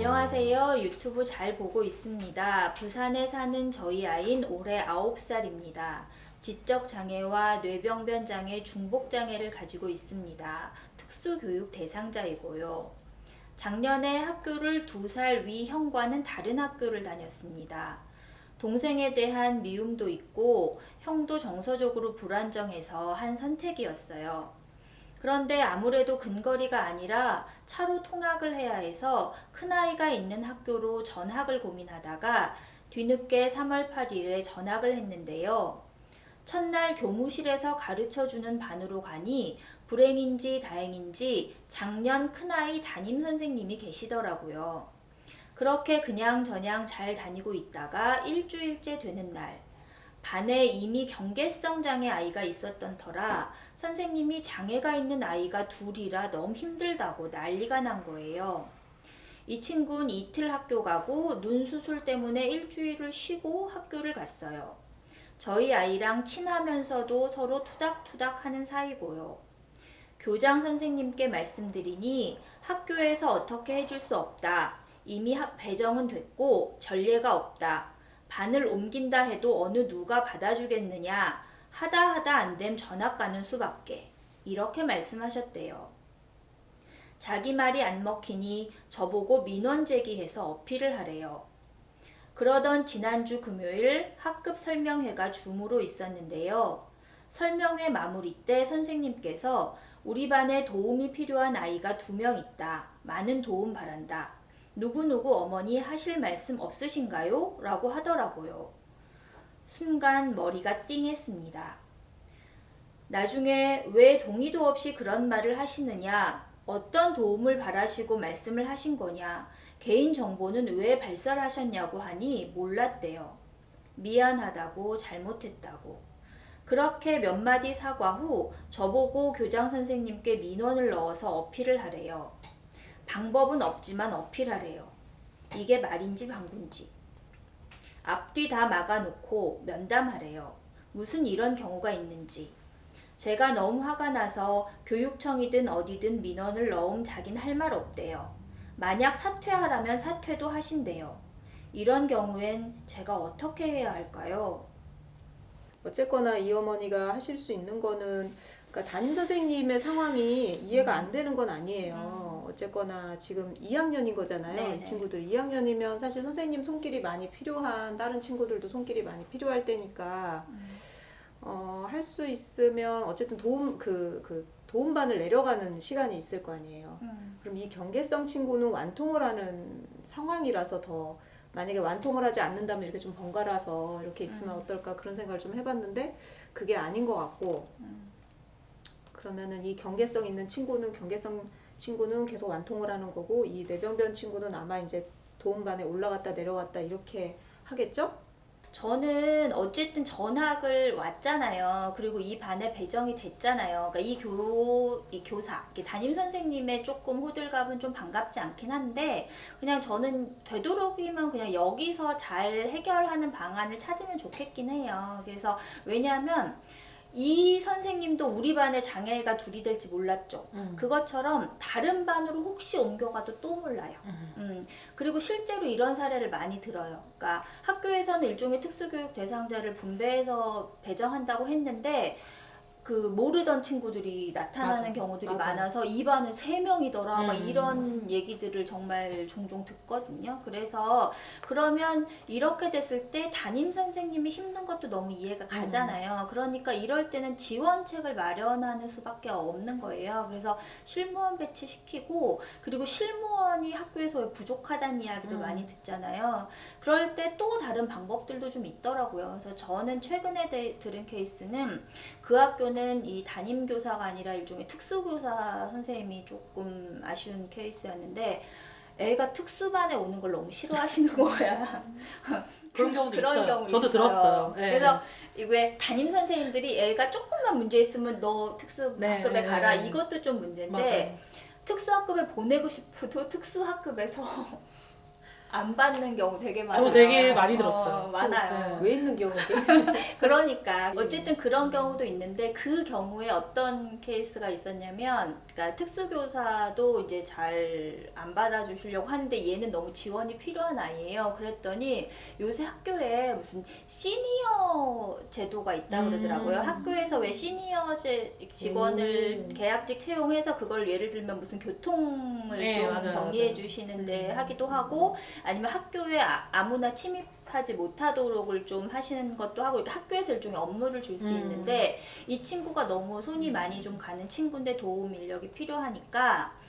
안녕하세요. 유튜브 잘 보고 있습니다. 부산에 사는 저희 아이는 올해 9살입니다. 지적장애와 뇌병변장애, 중복장애를 가지고 있습니다. 특수교육 대상자이고요. 작년에 학교를 2살 위 형과는 다른 학교를 다녔습니다. 동생에 대한 미움도 있고 형도 정서적으로 불안정해서 한 선택이었어요. 그런데 아무래도 근거리가 아니라 차로 통학을 해야 해서 큰아이가 있는 학교로 전학을 고민하다가 뒤늦게 3월 8일에 전학을 했는데요. 첫날 교무실에서 가르쳐주는 반으로 가니 불행인지 다행인지 작년 큰아이 담임 선생님이 계시더라고요. 그렇게 그냥저냥 잘 다니고 있다가 일주일째 되는 날, 반에 이미 경계성 장애 아이가 있었던 터라 선생님이 장애가 있는 아이가 둘이라 너무 힘들다고 난리가 난 거예요. 이 친구는 이틀 학교 가고 눈 수술 때문에 일주일을 쉬고 학교를 갔어요. 저희 아이랑 친하면서도 서로 투닥투닥 하는 사이고요. 교장 선생님께 말씀드리니 학교에서 어떻게 해줄 수 없다. 이미 배정은 됐고 전례가 없다. 반을 옮긴다 해도 어느 누가 받아주겠느냐. 하다 안됨 전학 가는 수밖에. 이렇게 말씀하셨대요. 자기 말이 안 먹히니 저보고 민원 제기해서 어필을 하래요. 그러던 지난주 금요일 학급 설명회가 줌으로 있었는데요. 설명회 마무리 때 선생님께서 우리 반에 도움이 필요한 아이가 2명 있다. 많은 도움 바란다. 누구누구 어머니 하실 말씀 없으신가요? 라고 하더라고요. 순간 머리가 띵했습니다. 나중에 왜 동의도 없이 그런 말을 하시느냐? 어떤 도움을 바라시고 말씀을 하신 거냐? 개인정보는 왜 발설하셨냐고 하니 몰랐대요. 미안하다고 잘못했다고. 그렇게 몇 마디 사과 후 저보고 교장 선생님께 민원을 넣어서 어필을 하래요. 방법은 없지만 어필하래요. 이게 말인지 방군지. 앞뒤 다 막아놓고 면담하래요. 무슨 이런 경우가 있는지. 제가 너무 화가 나서 교육청이든 어디든 민원을 넣음 자긴 할 말 없대요. 만약 사퇴하라면 사퇴도 하신대요. 이런 경우엔 제가 어떻게 해야 할까요? 어쨌거나 이 어머니가 하실 수 있는 거는, 그러니까 담임 선생님의 상황이 이해가 안 되는 건 아니에요. 어쨌거나 지금 2학년인 거잖아요. 네네. 이 친구들 2학년이면 사실 선생님 손길이 많이 필요한, 다른 친구들도 손길이 많이 필요할 때니까 할 수 있으면 어쨌든 도움반을 내려가는 시간이 있을 거 아니에요. 그럼 이 경계성 친구는 완통을 하는 상황이라서 더, 만약에 완통을 하지 않는다면 이렇게 좀 번갈아서 이렇게 있으면 어떨까 그런 생각을 좀 해봤는데 그게 아닌 것 같고, 그러면은 이 경계성 있는 친구는 계속 완통을 하는 거고, 이 뇌병변 친구는 아마 이제 도움반에 올라갔다 내려갔다 이렇게 하겠죠? 저는 어쨌든 전학을 왔잖아요. 그리고 이 반에 배정이 됐잖아요. 그러니까 이 교사, 담임 선생님의 조금 호들갑은 좀 반갑지 않긴 한데, 그냥 저는 되도록이면 그냥 여기서 잘 해결하는 방안을 찾으면 좋겠긴 해요. 그래서 왜냐하면 이 선생님도 우리 반에 장애가 둘이 될지 몰랐죠. 그것처럼 다른 반으로 혹시 옮겨가도 또 몰라요. 그리고 실제로 이런 사례를 많이 들어요. 그러니까 학교에서는 일종의 특수교육 대상자를 분배해서 배정한다고 했는데 그 모르던 친구들이 나타나는 맞아. 경우들이 맞아. 많아서 이 반은 3명이더라 막 이런 얘기들을 정말 종종 듣거든요. 그래서 그러면 이렇게 됐을 때 담임 선생님이 힘든 것도 너무 이해가 가잖아요. 그러니까 이럴 때는 지원책을 마련하는 수밖에 없는 거예요. 그래서 실무원 배치시키고, 그리고 실무원이 학교에서 왜 부족하다는 이야기도 많이 듣잖아요. 그럴 때 또 다른 방법들도 좀 있더라고요. 그래서 저는 최근에 들은 케이스는 그 학교는 이 담임 교사가 아니라 일종의 특수교사 선생님이 조금 아쉬운 케이스였는데, 애가 특수반에 오는 걸 너무 싫어하시는 거야. 그런 경우도 그런 있어요. 경우 저도 있어요. 들었어요. 네. 그래서 이게 담임 선생님들이 애가 조금만 문제 있으면 너 특수학급에 네, 가라. 네. 이것도 좀 문제인데, 맞아요. 특수학급에 보내고 싶어도 특수학급에서 안 받는 경우 되게 많아요. 저 되게 많이 들었어요. 많아요. 왜 있는 경우게? 그러니까 어쨌든 그런 경우도 있는데 그 경우에 어떤 케이스가 있었냐면, 그러니까 특수교사도 이제 잘 안 받아주시려고 하는데 얘는 너무 지원이 필요한 아이예요. 그랬더니 요새 학교에 무슨 시니어 제도가 있다 그러더라고요. 학교에서 왜 시니어 직원을 계약직 채용해서 그걸 예를 들면 무슨 교통을 네, 좀 맞아요, 정리해 맞아요. 주시는데 하기도 하고, 아니면 학교에 아무나 침입하지 못하도록을 좀 하시는 것도 하고, 이렇게 학교에서 일종의 업무를 줄 수 있는데, 이 친구가 너무 손이 많이 좀 가는 친구인데 도움 인력이 필요하니까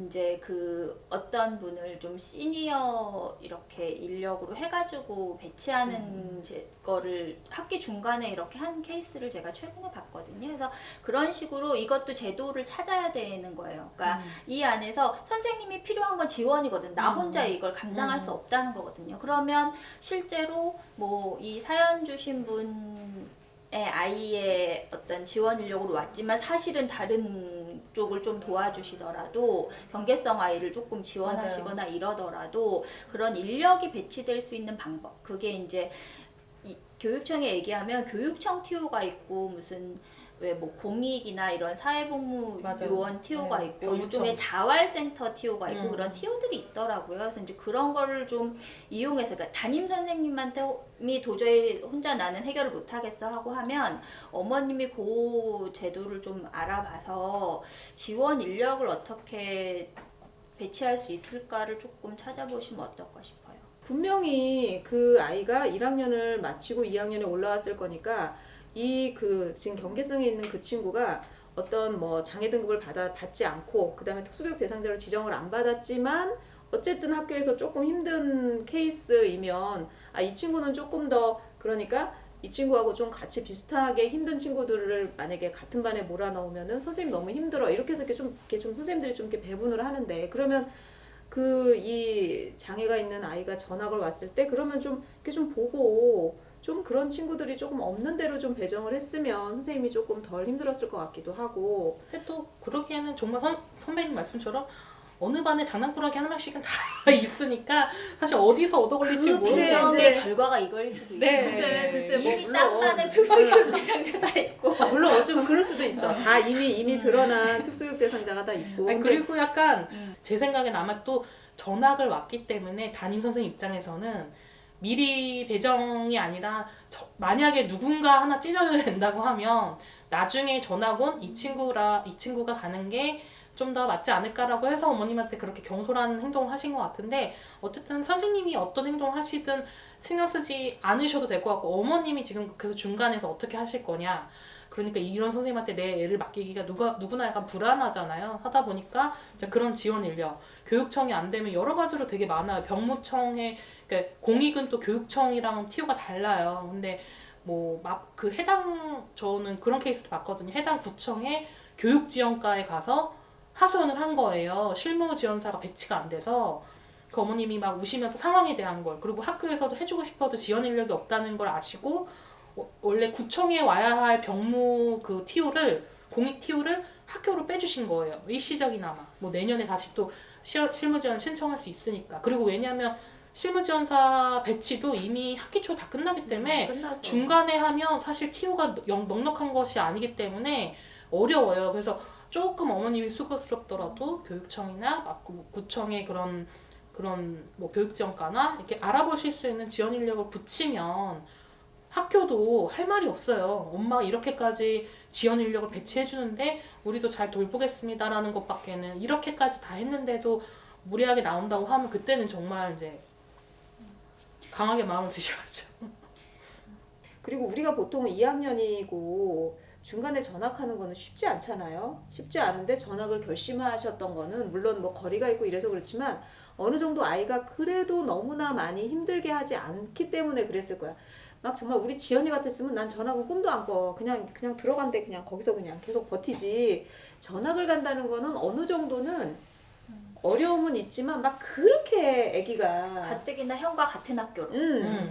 이제 그 어떤 분을 좀 시니어 이렇게 인력으로 해가지고 배치하는 거를 학기 중간에 이렇게 한 케이스를 제가 최근에 봤거든요. 그래서 그런 식으로 이것도 제도를 찾아야 되는 거예요. 그러니까 이 안에서 선생님이 필요한 건 지원이거든. 나 혼자 이걸 감당할 수 없다는 거거든요. 그러면 실제로 뭐 이 사연 주신 분의 아이의 어떤 지원 인력으로 왔지만 사실은 다른 쪽을 좀 도와주시더라도, 경계성 아이를 조금 지원하시거나 이러더라도 그런 인력이 배치될 수 있는 방법, 그게 이제 이 교육청에 얘기하면 교육청 TO가 있고 무슨 왜 뭐 공익이나 이런 사회복무 맞아요. 요원 TO가 네, 있고 교육청. 일종의 자활센터 TO가 있고 그런 TO들이 있더라고요. 그래서 이제 그런 거를 좀 이용해서, 그러니까 담임 선생님한테 도저히 혼자 나는 해결을 못 하겠어 하고 하면 어머님이 그 제도를 좀 알아봐서 지원 인력을 어떻게 배치할 수 있을까를 조금 찾아보시면 어떨까 싶어요. 분명히 그 아이가 1학년을 마치고 2학년에 올라왔을 거니까 이 그 지금 경계성에 있는 그 친구가 어떤 뭐 장애 등급을 받지 않고 그다음에 특수교육 대상자로 지정을 안 받았지만 어쨌든 학교에서 조금 힘든 케이스이면 이 친구는 조금 더, 그러니까 이 친구하고 좀 같이 비슷하게 힘든 친구들을 만약에 같은 반에 몰아넣으면은 선생님 너무 힘들어 이렇게 해서 이렇게 좀 선생님들이 좀 이렇게 배분을 하는데, 그러면 그 이 장애가 있는 아이가 전학을 왔을 때 그러면 좀 이렇게 좀 보고 좀 그런 친구들이 조금 없는 대로 좀 배정을 했으면 선생님이 조금 덜 힘들었을 것 같기도 하고. 근데 또 그러기에는 정말 선배님 말씀처럼 어느 반에 장난꾸러기 한 명씩은 다 있으니까 사실 어디서 얻어 걸릴지 그 모르죠. 배정의 결과가 이거일 수도 있어요. 네. 글쎄, 뭐 이미 물론. 딱 많은 특수교육 대상자 다 있고. 물론 어쩌면 그럴 수도 있어. 다 이미 드러난 특수교육 대상자가 다 있고. 아니, 근데 그리고 약간 제 생각엔 아마 또 전학을 왔기 때문에 담임 선생님 입장에서는 미리 배정이 아니라 만약에 누군가 하나 찢어져야 된다고 하면 나중에 전학 온 이 친구가 가는 게 좀 더 맞지 않을까라고 해서 어머님한테 그렇게 경솔한 행동을 하신 것 같은데, 어쨌든 선생님이 어떤 행동을 하시든 신경 쓰지 않으셔도 될 것 같고, 어머님이 지금 그래서 중간에서 어떻게 하실 거냐, 그러니까 이런 선생님한테 내 애를 맡기기가 누구나 약간 불안하잖아요. 하다 보니까 이제 그런 지원 인력, 교육청이 안 되면 여러 가지로 되게 많아요. 병무청에, 그러니까 공익은 또 교육청이랑 TO가 달라요. 근데 뭐 막 그 저는 그런 케이스도 봤거든요. 해당 구청에 교육지원과에 가서 하소연을 한 거예요. 실무 지원사가 배치가 안 돼서. 그 어머님이 막 우시면서 상황에 대한 걸, 그리고 학교에서도 해주고 싶어도 지원 인력이 없다는 걸 아시고 원래 구청에 와야 할 병무 그 TO를, 공익 TO를 학교로 빼주신 거예요. 일시적이나마. 뭐 내년에 다시 또 실무지원 신청할 수 있으니까. 그리고 왜냐면 실무지원사 배치도 이미 학기 초 다 끝나기 때문에 끝나서. 중간에 하면 사실 TO가 넉넉한 것이 아니기 때문에 어려워요. 그래서 조금 어머님이 수고스럽더라도 교육청이나 구청의 그런 뭐 교육지원과나 이렇게 알아보실 수 있는 지원 인력을 붙이면 학교도 할 말이 없어요. 엄마가 이렇게까지 지원 인력을 배치해 주는데 우리도 잘 돌보겠습니다라는 것밖에는, 이렇게까지 다 했는데도 무리하게 나온다고 하면 그때는 정말 이제 강하게 마음을 드셔야죠. 그리고 우리가 보통 2학년이고 중간에 전학하는 거는 쉽지 않잖아요. 쉽지 않은데 전학을 결심하셨던 거는 물론 뭐 거리가 있고 이래서 그렇지만 어느 정도 아이가 그래도 너무나 많이 힘들게 하지 않기 때문에 그랬을 거야. 막 정말 우리 지연이 같았으면 난 전학은 꿈도 안 꿔. 그냥 들어간데 그냥 거기서 그냥 계속 버티지. 전학을 간다는 거는 어느 정도는 어려움은 있지만 막 그렇게 애기가 가뜩이나 형과 같은 학교로.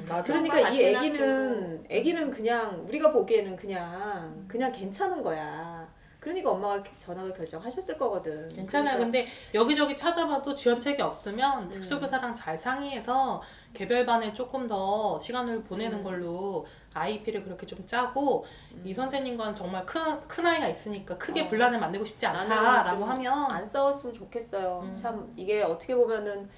맞아. 그러니까 이 같은 애기는 그냥 우리가 보기에는 그냥 괜찮은 거야. 그러니까 엄마가 전학을 결정하셨을 거거든. 괜찮아요. 그러니까 근데 여기저기 찾아봐도 지원책이 없으면 특수교사랑 잘 상의해서 개별반에 조금 더 시간을 보내는 걸로 IEP를 그렇게 좀 짜고 이 선생님과는 정말 큰 아이가 있으니까 크게 분란을 만들고 싶지 나는 않다라고 좀 하면 안 싸웠으면 좋겠어요. 참 이게 어떻게 보면은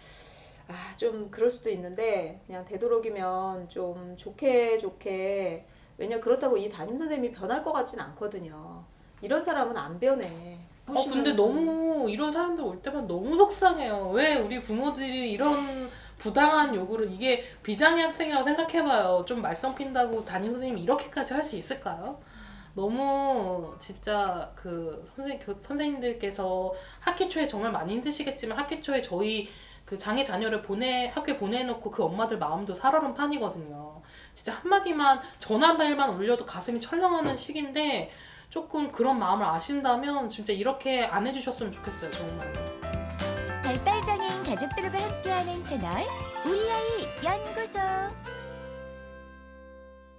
좀 그럴 수도 있는데 그냥 되도록이면 좀 좋게 왜냐 그렇다고 이 담임 선생님이 변할 것 같진 않거든요. 이런 사람은 안 변해. 근데 너무 이런 사람들 올 때만 너무 속상해요. 왜 우리 부모들이 이런 부당한 요구를 이게 비장의 학생이라고 생각해봐요. 좀 말썽 핀다고 담임 선생님이 이렇게까지 할 수 있을까요? 너무 진짜 그 선생님들께서 학기 초에 정말 많이 힘드시겠지만 학기 초에 저희 그 장애 자녀를 학교에 보내놓고 그 엄마들 마음도 살얼음 판이거든요. 진짜 한마디만 전화 메일만 올려도 가슴이 철렁하는 시기인데 조금 그런 마음을 아신다면 진짜 이렇게 안 해주셨으면 좋겠어요. 정말. 발달장애인 가족들과 함께하는 채널 우리 아이 연구소.